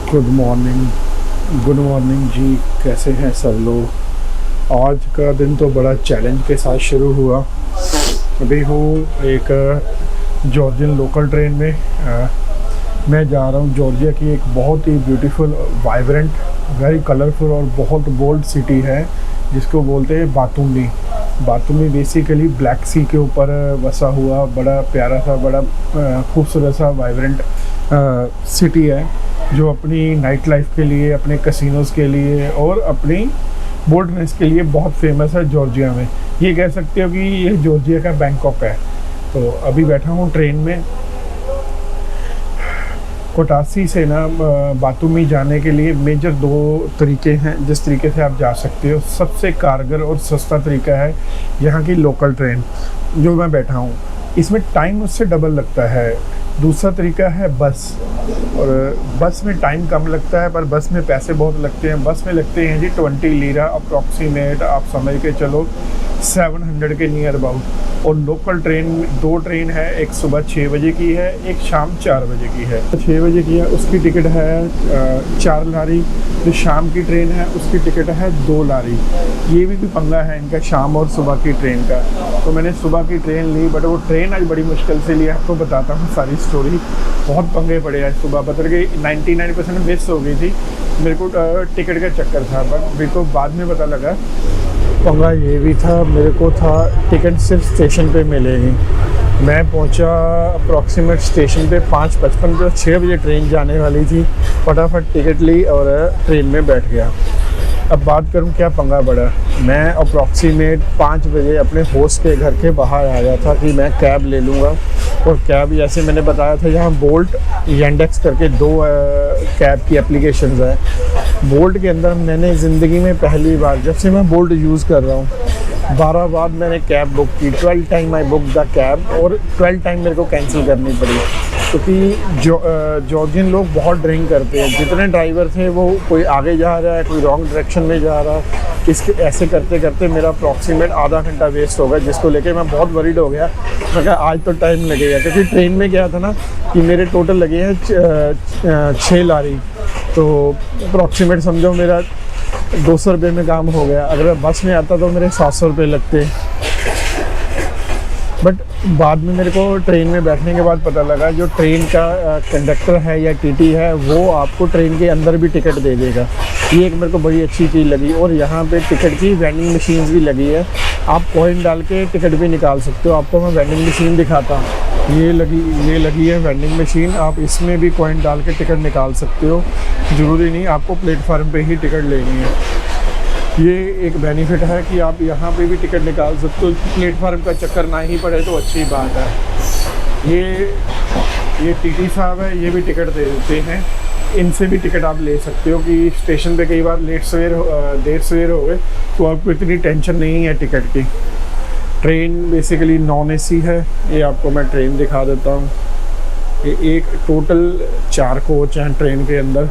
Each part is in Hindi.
गुड मॉर्निंग जी। कैसे हैं सब लोग। आज का दिन तो बड़ा चैलेंज के साथ शुरू हुआ। अभी हूँ एक जॉर्जियन लोकल ट्रेन में। मैं जा रहा हूँ जॉर्जिया की एक बहुत ही ब्यूटीफुल, वाइब्रेंट, वेरी कलरफुल और बहुत बोल्ड सिटी है जिसको बोलते हैं बातूमी। बातूमी बेसिकली ब्लैक सी के ऊपर बसा हुआ बड़ा प्यारा सा, बड़ा खूबसूरत सा वाइब्रेंट सिटी है जो अपनी नाइट लाइफ के लिए, अपने कैसीनोज़ के लिए और अपनी बोल्डनेस के लिए बहुत फेमस है जॉर्जिया में। ये कह सकते हो कि ये जॉर्जिया का बैंकॉक है। तो अभी बैठा हूँ ट्रेन में। कोटासी से ना बातूमी जाने के लिए मेजर दो तरीके हैं जिस तरीके से आप जा सकते हो। सबसे कारगर और सस्ता तरीका है यहाँ की लोकल ट्रेन जो मैं बैठा हूँ। इसमें टाइम उससे डबल लगता है। दूसरा तरीका है बस, और बस में टाइम कम लगता है पर बस में पैसे बहुत लगते हैं। बस में लगते हैं जी 20 लीरा अप्रॉक्सीमेट, आप समझ के चलो 700 के नियर अबाउट। और लोकल ट्रेन, दो ट्रेन है, एक सुबह 6 बजे की है, एक शाम 4 बजे की है। 6 बजे की है उसकी टिकट है 4 लारी। जो शाम की ट्रेन है उसकी टिकट है 2 लारी। ये भी पंगा है इनका शाम और सुबह की ट्रेन का। तो मैंने सुबह की ट्रेन ली, बट वो ट्रेन आज बड़ी मुश्किल से ली। आपको बताता हूँ सारी स्टोरी। बहुत पंगे पड़े आज सुबह, बता के 99% मिस हो गई थी। मेरे को टिकट का चक्कर था, बट मेरे को बाद में पता लगा पंगा ये भी था। मेरे को था टिकट सिर्फ स्टेशन पे मिलेगी। मैं पहुंचा अप्रॉक्सीमेट स्टेशन पे 5:55 पे। 6 बजे ट्रेन जाने वाली थी। फटाफट टिकट ली और ट्रेन में बैठ गया। अब बात करूं क्या पंगा पड़ा। मैं अप्रॉक्सीमेट 5 बजे अपने होस्ट के घर के बाहर आ गया था कि मैं कैब ले लूँगा। और कैब, जैसे मैंने बताया था, यहाँ बोल्ट, येंडेक्स करके दो कैब की एप्लीकेशंस हैं। बोल्ट के अंदर मैंने ज़िंदगी में पहली बार, जब से मैं बोल्ट यूज़ कर रहा हूँ, 12 बार मैंने कैब बुक की। 12 time I book the cab और 12 टाइम मेरे को कैंसिल करनी पड़ी क्योंकि जॉर्जियन लोग बहुत ड्रिंक करते हैं। जितने ड्राइवर थे वो कोई आगे जा रहा है, कोई रॉन्ग डायरेक्शन में जा रहा है। इसके ऐसे करते करते मेरा अप्रॉक्सीमेट आधा घंटा वेस्ट हो गया, जिसको लेके मैं बहुत वरीड हो गया। मैं कहा आज तो टाइम लगेगा, क्योंकि ट्रेन में गया था ना कि मेरे टोटल लगे हैं 6 लारी। तो अप्रॉक्सीमेट समझो मेरा 200 रुपये में काम हो गया। अगर बस में आता तो मेरे 700 रुपये लगते। बट बाद में मेरे को ट्रेन में बैठने के बाद पता लगा जो ट्रेन का कंडक्टर है या टीटी है वो आपको ट्रेन के अंदर भी टिकट दे देगा। ये एक मेरे को बड़ी अच्छी चीज़ लगी। और यहाँ पे टिकट की वेंडिंग मशीन्स भी लगी है। आप कॉइन डाल के टिकट भी निकाल सकते हो। आपको मैं वेंडिंग मशीन दिखाता हूँ। ये लगी है वेंडिंग मशीन। आप इसमें भी कॉइन डाल के टिकट निकाल सकते हो। ज़रूरी नहीं आपको प्लेटफार्म पे ही टिकट लेनी है। ये एक बेनिफिट है कि आप यहाँ पे भी टिकट निकाल सकते हो। प्लेटफार्म का चक्कर ना ही पड़े तो अच्छी बात है। ये टीटी साहब है, ये भी टिकट दे देते हैं। इनसे भी टिकट आप ले सकते हो कि स्टेशन पे कई बार देर सवेर हो गए तो आपको इतनी टेंशन नहीं है टिकट की। ट्रेन बेसिकली नॉन एसी है। ये आपको मैं ट्रेन दिखा देता हूँ। ये एक टोटल 4 कोच हैं ट्रेन के अंदर।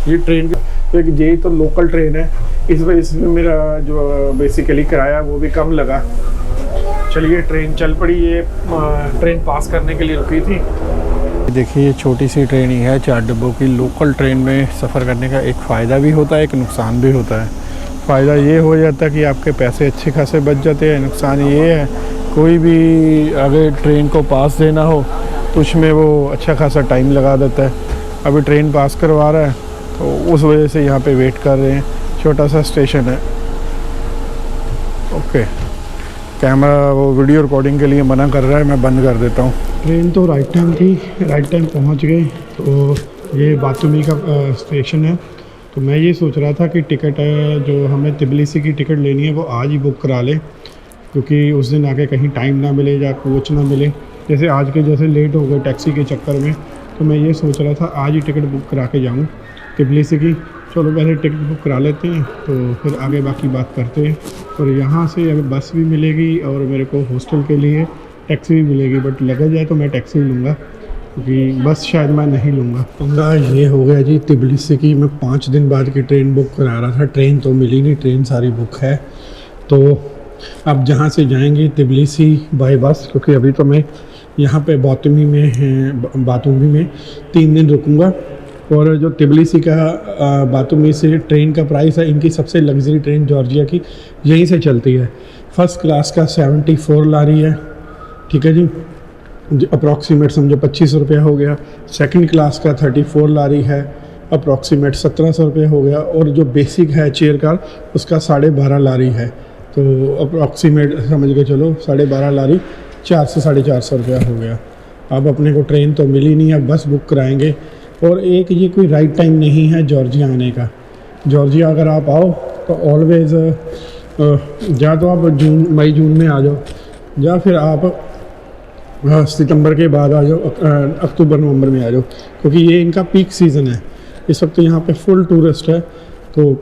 ये ट्रेन तो ये तो लोकल ट्रेन है, इस वजह से मेरा जो बेसिकली किराया वो भी कम लगा। चलिए ट्रेन चल पड़ी। ये ट्रेन पास करने के लिए रुकी थी। देखिए ये छोटी सी ट्रेन ही है 4 डिब्बों की। लोकल ट्रेन में सफ़र करने का एक फ़ायदा भी होता है, एक नुकसान भी होता है। फ़ायदा ये हो जाता है कि आपके पैसे अच्छे खासे बच जाते हैं। नुकसान ये है कोई भी अगर ट्रेन को पास देना हो तो उसमें वो अच्छा खासा टाइम लगा देता है। अभी ट्रेन पास करवा रहा है तो उस वजह से यहाँ पे वेट कर रहे हैं। छोटा सा स्टेशन है। ओके, कैमरा वो वीडियो रिकॉर्डिंग के लिए मना कर रहा है, मैं बंद कर देता हूँ। ट्रेन तो राइट टाइम थी, राइट टाइम पहुँच गई। तो ये बातूमी का स्टेशन है। तो मैं ये सोच रहा था कि टिकट जो हमें तिबिलिसी की टिकट लेनी है वो आज ही बुक करा लें, क्योंकि उस दिन आके कहीं टाइम ना मिले या कोच ना मिले। जैसे आज के जैसे लेट हो गए टैक्सी के चक्कर में, तो मैं ये सोच रहा था आज ही टिकट बुक करा के जाऊँ तिबिलिसी की। चलो पहले टिकट बुक करा लेते हैं तो फिर आगे बाकी बात करते हैं। और यहाँ से अगर बस भी मिलेगी और मेरे को हॉस्टल के लिए टैक्सी भी मिलेगी, बट लगा जाए तो मैं टैक्सी लूँगा क्योंकि बस शायद मैं नहीं लूँगा। पंगा ये हो गया जी तिबिलिसी की। मैं 5 दिन बाद की ट्रेन बुक करा रहा था, ट्रेन तो मिली नहीं, ट्रेन सारी बुक है। तो अब जहाँ से जाएंगे तिबिलिसी बाय बस, क्योंकि अभी तो मैं यहाँ पे बातूमी में 3 दिन रुकूँगा और जो तिबिलिसी का बातूमी से ट्रेन का प्राइस है, इनकी सबसे लग्जरी ट्रेन जॉर्जिया की यहीं से चलती है। फर्स्ट क्लास का 74 लारी है, ठीक है जी, अप्रॉक्सीमेट समझो 2500 रुपया हो गया। सेकंड क्लास का 34 लारी है, अप्रॉक्सीमेट 1700 रुपये हो गया। और जो बेसिक है चेयर कार उसका 12.5 लारी है, तो अप्रॉक्सीमेट समझ के चलो 12.5 लारी 400 साढ़े 400 रुपया हो गया। अब अपने को ट्रेन तो मिली नहीं, अब बस बुक कराएंगे। और एक ये कोई राइट टाइम नहीं है जॉर्जिया आने का। जॉर्जिया अगर आप आओ तो ऑलवेज़ या तो आप मई जून में आ जाओ, या फिर आप सितंबर के बाद आ जाओ, अक्टूबर नवंबर में आ जाओ, क्योंकि ये इनका पीक सीज़न है। इस वक्त यहाँ पे फुल टूरिस्ट है, तो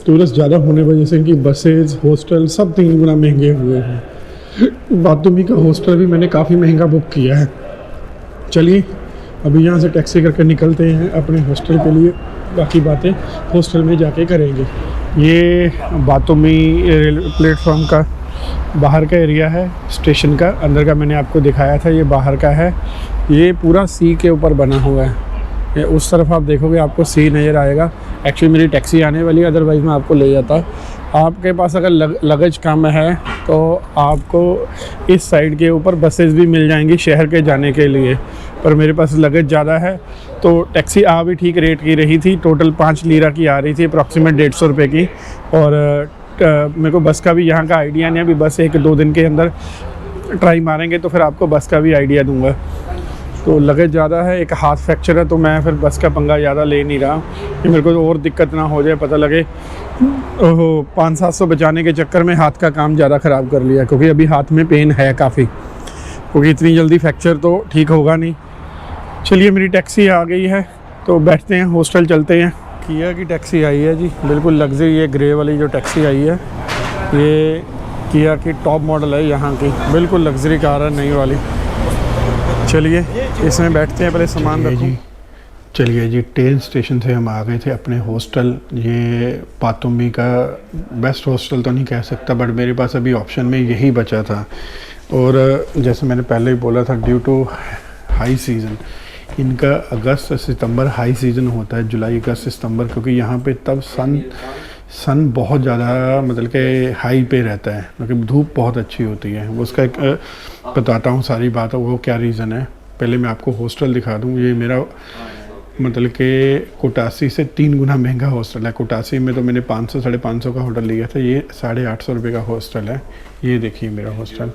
टूरिस्ट ज़्यादा होने वजह से इनकी बसेज हॉस्टल सब 3 गुना महंगे हुए हैं। बातूमी का हॉस्टल भी मैंने काफ़ी महंगा बुक किया है। चलिए अभी यहाँ से टैक्सी करके निकलते हैं अपने हॉस्टल के लिए, बाकी बातें हॉस्टल में जाके करेंगे। ये बातूमी रेलवे प्लेटफॉर्म का बाहर का एरिया है, स्टेशन का। अंदर का मैंने आपको दिखाया था, ये बाहर का है। ये पूरा सी के ऊपर बना हुआ है। ये उस तरफ आप देखोगे आपको सी नज़र आएगा। एक्चुअली मेरी टैक्सी आने वाली है, अदरवाइज़ मैं आपको ले जाता। आपके पास अगर लगेज कम है तो आपको इस साइड के ऊपर बसेस भी मिल जाएंगी शहर के जाने के लिए, पर मेरे पास लगेज ज़्यादा है तो टैक्सी आ भी ठीक रेट की रही थी। टोटल 5 लीरा की आ रही थी, अप्रॉक्सीमेट 150 रुपये की। और मेरे को बस का भी यहाँ का आइडिया नहीं है। अभी बस 1-2 दिन के अंदर ट्राई मारेंगे तो फिर आपको बस का भी आइडिया दूंगा। तो लगेज ज़्यादा है, एक हाथ फ्रैक्चर है, तो मैं फिर बस का पंगा ज़्यादा ले नहीं रहा कि मेरे को तो और दिक्कत ना हो जाए, पता लगे 500-700 बचाने के चक्कर में हाथ का काम ज़्यादा ख़राब कर लिया। क्योंकि अभी हाथ में पेन है काफ़ी, क्योंकि इतनी जल्दी फ्रैक्चर तो ठीक होगा नहीं। चलिए मेरी टैक्सी आ गई है तो बैठते हैं, हॉस्टल चलते हैं। किया की टैक्सी आई है जी, बिल्कुल लग्जरी। ये ग्रे वाली जो टैक्सी आई है ये किया की टॉप मॉडल है यहाँ की, बिल्कुल लग्जरी कार है नई वाली। चलिए इसमें बैठते हैं, पहले सामान रखूं। चलिए जी, ट्रेन स्टेशन से हम आ गए थे अपने हॉस्टल। ये बातूमी का बेस्ट हॉस्टल तो नहीं कह सकता, बट मेरे पास अभी ऑप्शन में यही बचा था। और जैसे मैंने पहले ही बोला था, ड्यू टू हाई सीज़न, इनका अगस्त सितंबर हाई सीज़न होता है, जुलाई अगस्त सितंबर, क्योंकि यहाँ पे तब सन बहुत ज़्यादा मतलब कि हाई पे रहता है, मतलब धूप बहुत अच्छी होती है। वो उसका एक बताता हूँ सारी बात, वो क्या रीज़न है। पहले मैं आपको हॉस्टल दिखा दूँ। ये मेरा मतलब कि कोटासी से 3 गुना महंगा हॉस्टल है। कोटासी में तो मैंने 500-550 का होटल लिया था, ये 850 रुपये का हॉस्टल है। ये देखिए मेरा हॉस्टल,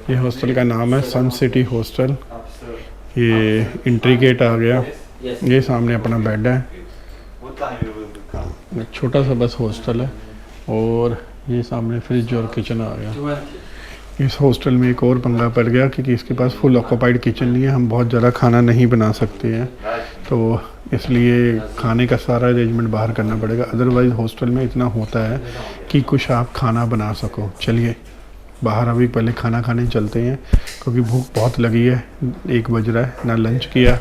ये हॉस्टल का नाम है सन सिटी हॉस्टल। ये एंट्री गेट आ गया, ये सामने अपना बेड है, छोटा सा बस हॉस्टल है। और ये सामने फ्रिज और किचन आ गया। इस हॉस्टल में एक और पंगा पड़ गया क्योंकि इसके पास फुल ऑक्यूपाइड किचन नहीं है, हम बहुत ज़्यादा खाना नहीं बना सकते हैं, तो इसलिए खाने का सारा अरेंजमेंट बाहर करना पड़ेगा। अदरवाइज़ हॉस्टल में इतना होता है कि कुछ आप खाना बना सको। चलिए बाहर अभी पहले खाना खाने चलते हैं, क्योंकि भूख बहुत लगी है। 1 बज रहा है, ना लंच किया,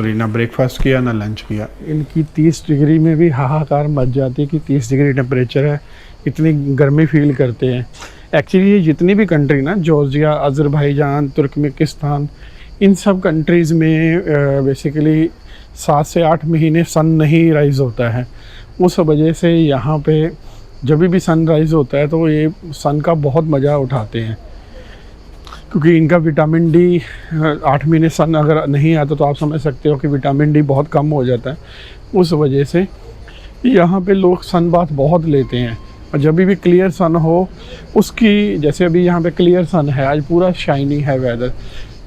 ना ब्रेकफास्ट किया ना लंच किया। इनकी 30 डिग्री में भी हाहाकार मच जाती है कि 30 डिग्री टेम्परेचर है, इतनी गर्मी फील करते हैं। एक्चुअली ये जितनी भी कंट्री ना, जॉर्जिया, अज़रबैजान, तुर्कमेनिस्तान, इन सब कंट्रीज़ में बेसिकली 7 से 8 महीने सन नहीं राइज़ होता है। उस वजह से यहाँ पे जब भी सन राइज़ होता है तो ये सन का बहुत मज़ा उठाते हैं, क्योंकि इनका विटामिन डी 8 महीने सन अगर नहीं आता तो आप समझ सकते हो कि विटामिन डी बहुत कम हो जाता है। उस वजह से यहाँ पे लोग सन बाथ बहुत लेते हैं। और जब भी क्लियर सन हो उसकी, जैसे अभी यहाँ पे क्लियर सन है, आज पूरा शाइनी है वेदर,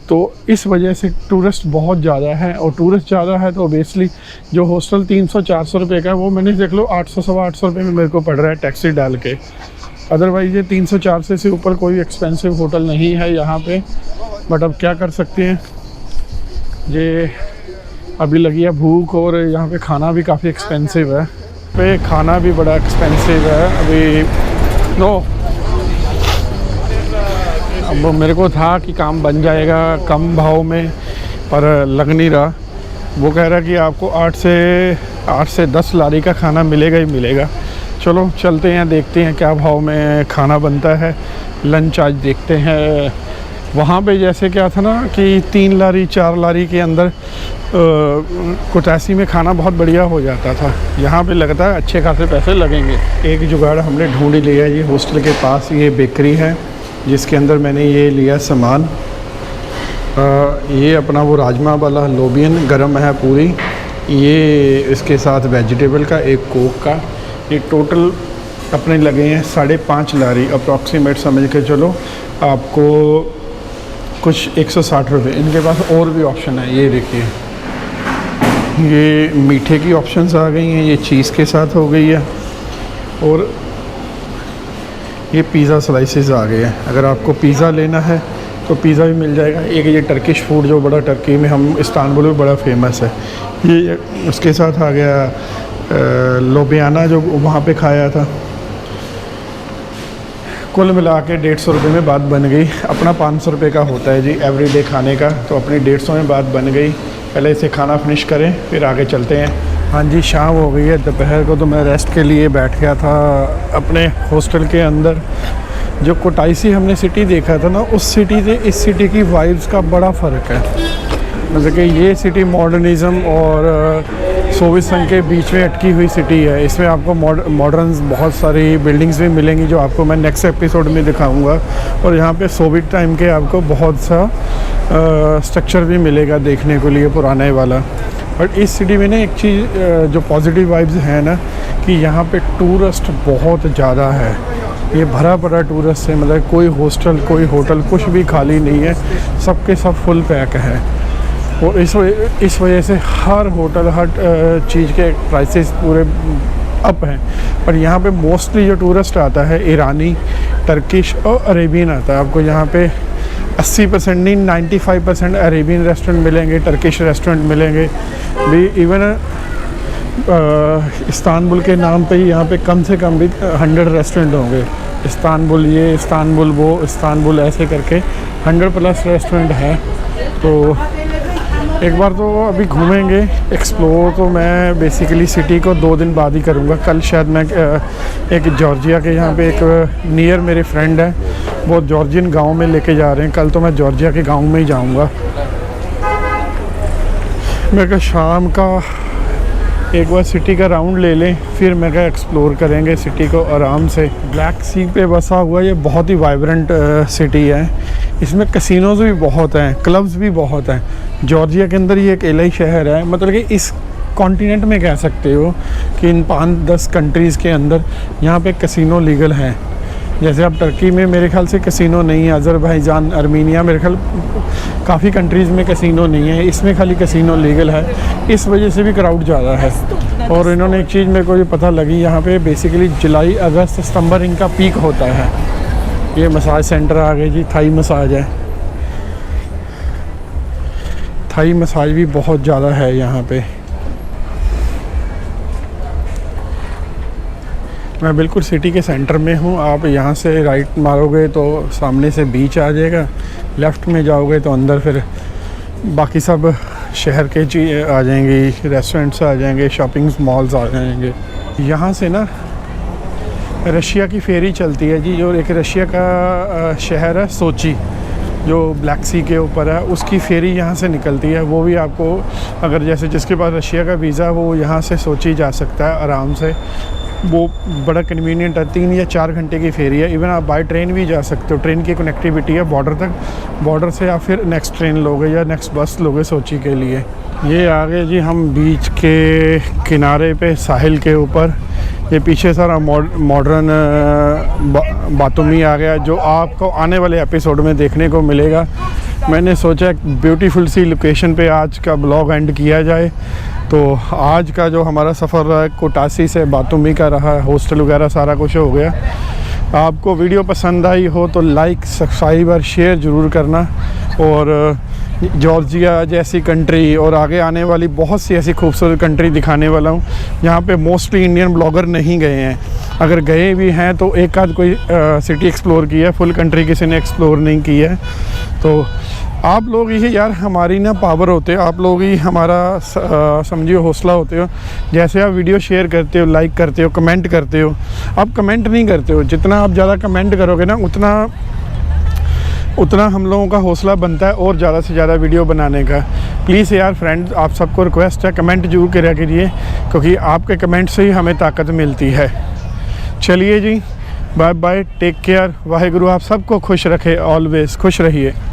तो इस वजह से टूरिस्ट बहुत ज़्यादा है। और टूरिस्ट ज़्यादा है तो ओबियसली जो हॉस्टल 300-400 रुपये का है वो मैंने देख लो 800-850 रुपये में मेरे को पड़ रहा है टैक्सी डाल के। अदरवाइज़ ये 300-400 से ऊपर कोई एक्सपेंसिव होटल नहीं है यहाँ पे। बट अब क्या कर सकते हैं, ये अभी लगी है भूख, और यहाँ पे खाना भी काफ़ी एक्सपेंसिव है। पे खाना भी बड़ा एक्सपेंसिव है अभी। अब मेरे को था कि काम बन जाएगा कम भाव में, पर लग नहीं रहा। वो कह रहा कि आपको 8 से 10 लारी का खाना मिलेगा ही मिलेगा। चलो चलते हैं, देखते हैं क्या भाव में खाना बनता है। लंच आज देखते हैं वहाँ पे जैसे क्या था ना कि 3 लारी 4 लारी के अंदर कोटासी में खाना बहुत बढ़िया हो जाता था। यहाँ पे लगता है अच्छे खासे पैसे लगेंगे। एक जुगाड़ हमने ढूंढ लिया। ये हॉस्टल के पास ये बेकरी है जिसके अंदर मैंने ये लिया सामान। ये अपना वो राजमा वाला लोबियन गरम है पूरी, ये इसके साथ वेजिटेबल का, एक कोक का। ये टोटल अपने लगे हैं 5.5 लारी अप्रॉक्सीमेट समझ के चलो आपको कुछ 160 रुपये। इनके पास और भी ऑप्शन है, ये देखिए ये मीठे की ऑप्शंस आ गई हैं, ये चीज़ के साथ हो गई है और ये पिज़्ज़ा स्लाइसेस आ गए हैं। अगर आपको पिज़्ज़ा लेना है तो पिज़्ज़ा भी मिल जाएगा। एक ये टर्किश फूड जो बड़ा टर्की में हम इस्तांबुल में बड़ा फेमस है, ये उसके साथ आ गया लोबियाना जो वहाँ पे खाया था। कुल मिला के 150 रुपये में बात बन गई। अपना 500 रुपये का होता है जी एवरीडे खाने का, तो अपनी 150 में बात बन गई। पहले इसे खाना फिनिश करें फिर आगे चलते हैं। हाँ जी, शाम हो गई है। दोपहर को तो मैं रेस्ट के लिए बैठ गया था अपने हॉस्टल के अंदर। जो कोटासी हमने सिटी देखा था ना, उस सिटी से इस सिटी की वाइब्स का बड़ा फ़र्क है। मतलब कि ये सिटी मॉडर्निज़म और सोवियत संघ के बीच में अटकी हुई सिटी है। इसमें आपको मॉडर्न बहुत सारी बिल्डिंग्स भी मिलेंगी जो आपको मैं नेक्स्ट एपिसोड में दिखाऊंगा। और यहाँ पे सोवियत टाइम के आपको बहुत सा स्ट्रक्चर भी मिलेगा देखने के लिए पुराने वाला। बट इस सिटी में ना एक चीज़ जो पॉजिटिव वाइब्स है ना कि यहाँ पे टूरिस्ट बहुत ज़्यादा है। ये भरा पड़ा टूरिस्ट है, मतलब कोई हॉस्टल कोई होटल कुछ भी खाली नहीं है, सबके सब फुल पैक है। और इस वजह से हर होटल हर चीज़ के प्राइसेस पूरे अप हैं। पर यहाँ पे मोस्टली जो टूरिस्ट आता है ईरानी, टर्किश और अरेबियन आता है। आपको यहाँ पे 80% नहीं 95% अरेबियन रेस्टोरेंट मिलेंगे, टर्किश रेस्टोरेंट मिलेंगे भी। इवन इस्तांबुल के नाम पे ही यहाँ पे कम से कम भी 100 रेस्टोरेंट होंगे। इस्तांबुल ये, इस्तांबुल वो, इस्तांबुल ऐसे करके 100+ रेस्टोरेंट है। तो एक बार तो अभी घूमेंगे एक्सप्लोर। तो मैं बेसिकली सिटी को 2 दिन बाद ही करूँगा। कल शायद मैं एक जॉर्जिया के यहाँ पे एक नियर मेरे फ्रेंड है, वो जॉर्जियन गांव में लेके जा रहे हैं। कल तो मैं जॉर्जिया के गांव में ही जाऊँगा। मैं कहा शाम का एक बार सिटी का राउंड ले लें, फिर मैं कहा एक्सप्लोर करेंगे सिटी को आराम से। ब्लैक सी पे बसा हुआ ये बहुत ही वाइब्रेंट सिटी है। इसमें कैसीनोज भी बहुत हैं, क्लब्स भी बहुत हैं। जॉर्जिया के अंदर ये एक एलई शहर है, मतलब कि इस कॉन्टिनेंट में कह सकते हो कि इन 5-10 कंट्रीज़ के अंदर यहाँ पे कैसीनो लीगल हैं। जैसे अब टर्की में मेरे ख्याल से कैसीनो नहीं है, अज़रबैजान, आर्मीनिया, मेरे ख्याल काफ़ी कंट्रीज़ में कैसीनो नहीं है, इसमें खाली कैसीनो लीगल है। इस वजह से भी क्राउड ज़्यादा है। और इन्होंने एक चीज़ मेरे को ये पता लगी, यहाँ पे बेसिकली जुलाई, अगस्त, सितंबर इनका पीक होता है। ये मसाज सेंटर आ गए जी, थाई मसाज है। थाई मसाज भी बहुत ज़्यादा है यहाँ पे। मैं बिल्कुल सिटी के सेंटर में हूँ। आप यहाँ से राइट मारोगे तो सामने से बीच आ जाएगा, लेफ़्ट में जाओगे तो अंदर फिर बाकी सब शहर के चीज़ आ जाएंगी, रेस्टोरेंट्स आ जाएंगे, शॉपिंग मॉल्स आ जाएंगे। यहाँ से ना रशिया की फेरी चलती है जी, जो एक रशिया का शहर है सोची जो ब्लैक सी के ऊपर है, उसकी फेरी यहाँ से निकलती है। वो भी आपको अगर जैसे जिसके पास रशिया का वीज़ा वो यहाँ से सोची जा सकता है आराम से। वो बड़ा कन्वीनियंट है, 3 या 4 घंटे की फेरी है। इवन आप बाय ट्रेन भी जा सकते हो, ट्रेन की कनेक्टिविटी है बॉर्डर तक। बॉर्डर से आप फिर नेक्स्ट ट्रेन लोगे या नेक्स्ट बस लोगे सोची के लिए। ये आ गए जी हम बीच के किनारे पे, साहिल के ऊपर। ये पीछे सारा मॉडर्न बातूमी आ गया, जो आपको आने वाले एपिसोड में देखने को मिलेगा। मैंने सोचा ब्यूटीफुल सी लोकेशन पे आज का ब्लॉग एंड किया जाए। तो आज का जो हमारा सफ़र रहा है कोटासी से बातूमी का रहा है, हॉस्टल वगैरह सारा कुछ हो गया। आपको वीडियो पसंद आई हो तो लाइक, सब्सक्राइब और शेयर ज़रूर करना। और जॉर्जिया जैसी कंट्री और आगे आने वाली बहुत सी ऐसी खूबसूरत कंट्री दिखाने वाला हूँ जहाँ पे मोस्टली इंडियन ब्लॉगर नहीं गए हैं। अगर गए भी हैं तो एक आध कोई सिटी एक्सप्लोर किया है, फुल कंट्री किसी ने एक्सप्लोर नहीं की है। तो आप लोग ही यार हमारी ना पावर होते हो, आप लोग ही हमारा समझिए हौसला होते हो। जैसे आप वीडियो शेयर करते हो, लाइक करते हो, कमेंट करते हो। आप कमेंट नहीं करते हो, जितना आप ज़्यादा कमेंट करोगे ना उतना उतना हम लोगों का हौसला बनता है और ज़्यादा से ज़्यादा वीडियो बनाने का। प्लीज़ यार फ्रेंड्स, आप सबको रिक्वेस्ट है, कमेंट जरूर करा करिए, क्योंकि आपके कमेंट से ही हमें ताकत मिलती है। चलिए जी, bye bye, take care, Waheguru आप सबको खुश रखे, ऑलवेज़ खुश रहिए।